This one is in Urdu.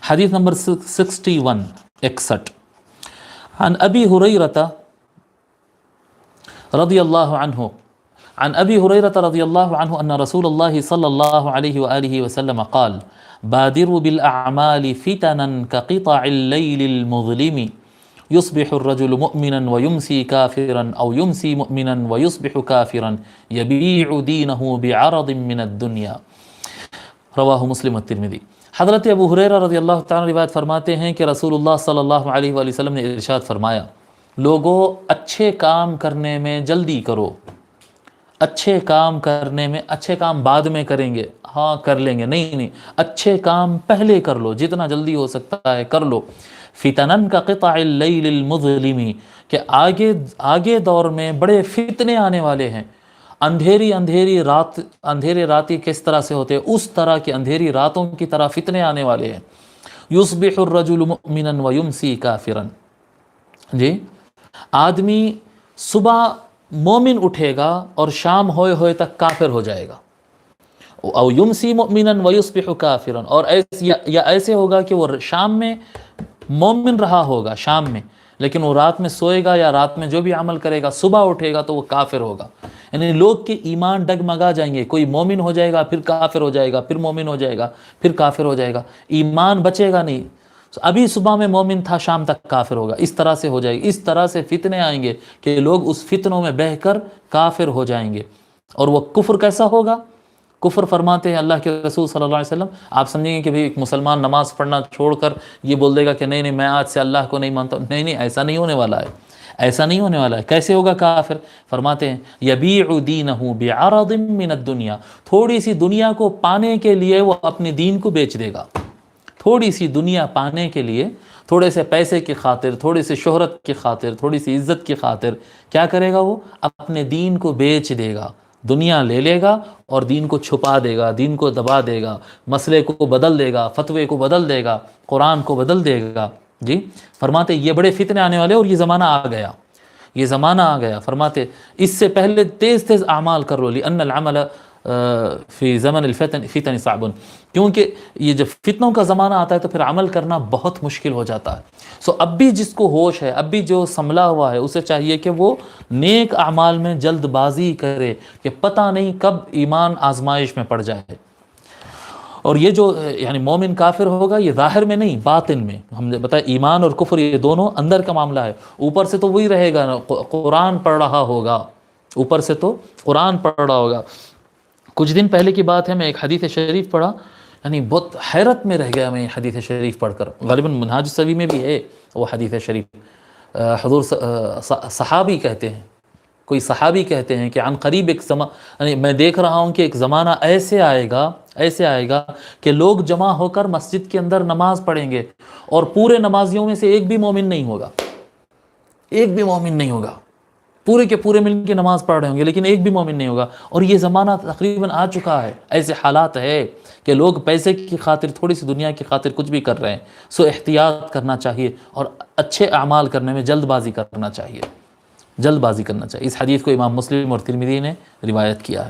حدیث نمبر 61 عن ابی ہریرہ رضی اللہ عنہ عن ابی ہریرہ رضی اللہ عنہ ان رسول اللہ صلی اللہ علیہ وآلہ وسلم قال بادروا بالاعمال فتنا كقطع الليل المظلم يصبح الرجل مؤمنا ويمسي كافرا او يمسي مؤمنا ويصبح كافرا يبيع دينه بعرض من الدنيا رواہ مسلم الترمذی۔ حضرت ابو ہریرہ رضی اللہ تعالیٰ روایت فرماتے ہیں کہ رسول اللہ صلی اللہ علیہ وآلہ وسلم نے ارشاد فرمایا، لوگوں اچھے کام کرنے میں جلدی کرو، اچھے کام کرنے میں، اچھے کام بعد میں کریں گے، ہاں کر لیں گے، نہیں، اچھے کام پہلے کر لو، جتنا جلدی ہو سکتا ہے کر لو۔ فتنن کا قطع اللیل المظلم، کہ آگے دور میں بڑے فتنے آنے والے ہیں۔ اندھیرے راتی کس طرح سے ہوتے ہیں، اس طرح کی اندھیری راتوں کی طرح فتنے آنے والے ہیں۔ یصبح الرجل مؤمنا ویمسی کافرا، جی آدمی صبح مومن اٹھے گا اور شام ہوئے ہوئے تک کافر ہو جائے گا۔ او یمسی مؤمنا ویصبح کافرا، اور یا ایسے ہوگا کہ وہ شام میں مومن رہا ہوگا شام میں، لیکن وہ رات میں سوئے گا یا رات میں جو بھی عمل کرے گا صبح اٹھے گا تو وہ کافر ہوگا۔ یعنی لوگ کے ایمان ڈگمگا جائیں گے، کوئی مومن ہو جائے گا پھر کافر ہو جائے گا، پھر مومن ہو جائے گا پھر کافر ہو جائے گا، ایمان بچے گا نہیں۔ ابھی صبح میں مومن تھا شام تک کافر ہوگا، اس طرح سے ہو جائے گی۔ اس طرح سے فتنے آئیں گے کہ لوگ اس فتنوں میں بہہ کر کافر ہو جائیں گے۔ اور وہ کفر کیسا ہوگا؟ کفر فرماتے ہیں اللہ کے رسول صلی اللہ علیہ وسلم، آپ سمجھیں گے کہ بھئی ایک مسلمان نماز پڑھنا چھوڑ کر یہ بول دے گا کہ نہیں میں آج سے اللہ کو نہیں مانتا ہوں، نہیں ایسا نہیں ہونے والا ہے، ایسا نہیں ہونے والا ہے۔ کیسے ہوگا کافر؟ فرماتے ہیں یبیع دینہ بعرض من الدنیا، تھوڑی سی دنیا کو پانے کے لیے وہ اپنے دین کو بیچ دے گا۔ تھوڑی سی دنیا پانے کے لیے، تھوڑے سے پیسے کی خاطر، تھوڑی سی شہرت کی خاطر، تھوڑی سی عزت کی خاطر کیا کرے گا؟ وہ اپنے دین کو بیچ دے گا، دنیا لے لے گا اور دین کو چھپا دے گا، دین کو دبا دے گا، مسئلے کو بدل دے گا، فتوے کو بدل دے گا، قرآن کو بدل دے گا۔ جی فرماتے یہ بڑے فتنے آنے والے، اور یہ زمانہ آ گیا، یہ زمانہ آ گیا۔ فرماتے اس سے پہلے تیز اعمال کر لو، لأن العمل فی زمن الفتن صعب، کیونکہ یہ جب فتنوں کا زمانہ آتا ہے تو پھر عمل کرنا بہت مشکل ہو جاتا ہے۔ اب بھی جس کو ہوش ہے، اب بھی جو سنبھلا ہوا ہے، اسے چاہیے کہ وہ نیک اعمال میں جلد بازی کرے، کہ پتہ نہیں کب ایمان آزمائش میں پڑ جائے۔ اور یہ جو یعنی مومن کافر ہوگا، یہ ظاہر میں نہیں باطن میں، ہم نے بتایا ایمان اور کفر یہ دونوں اندر کا معاملہ ہے۔ اوپر سے تو وہی رہے گا، قرآن پڑھ رہا ہوگا، اوپر سے تو قرآن پڑھ رہا ہوگا۔ کچھ دن پہلے کی بات ہے، میں ایک حدیث شریف پڑھا، یعنی بہت حیرت میں رہ گیا میں حدیث شریف پڑھ کر، غالباً منہاج السوی میں بھی ہے وہ حدیث شریف۔ حضور صحابی کہتے ہیں، کوئی صحابی کہتے ہیں کہ عن قریب ایک یعنی میں دیکھ رہا ہوں کہ ایک زمانہ ایسے آئے گا کہ لوگ جمع ہو کر مسجد کے اندر نماز پڑھیں گے، اور پورے نمازیوں میں سے ایک بھی مومن نہیں ہوگا، ایک بھی مومن نہیں ہوگا، پورے کے پورے مل کے نماز پڑھ رہے ہوں گے لیکن ایک بھی مومن نہیں ہوگا۔ اور یہ زمانہ تقریباً آ چکا ہے، ایسے حالات ہے کہ لوگ پیسے کی خاطر، تھوڑی سی دنیا کی خاطر کچھ بھی کر رہے ہیں۔ احتیاط کرنا چاہیے اور اچھے اعمال کرنے میں جلد بازی کرنا چاہیے، جلد بازی کرنا چاہیے۔ اس حدیث کو امام مسلم اور ترمذی نے روایت کیا ہے۔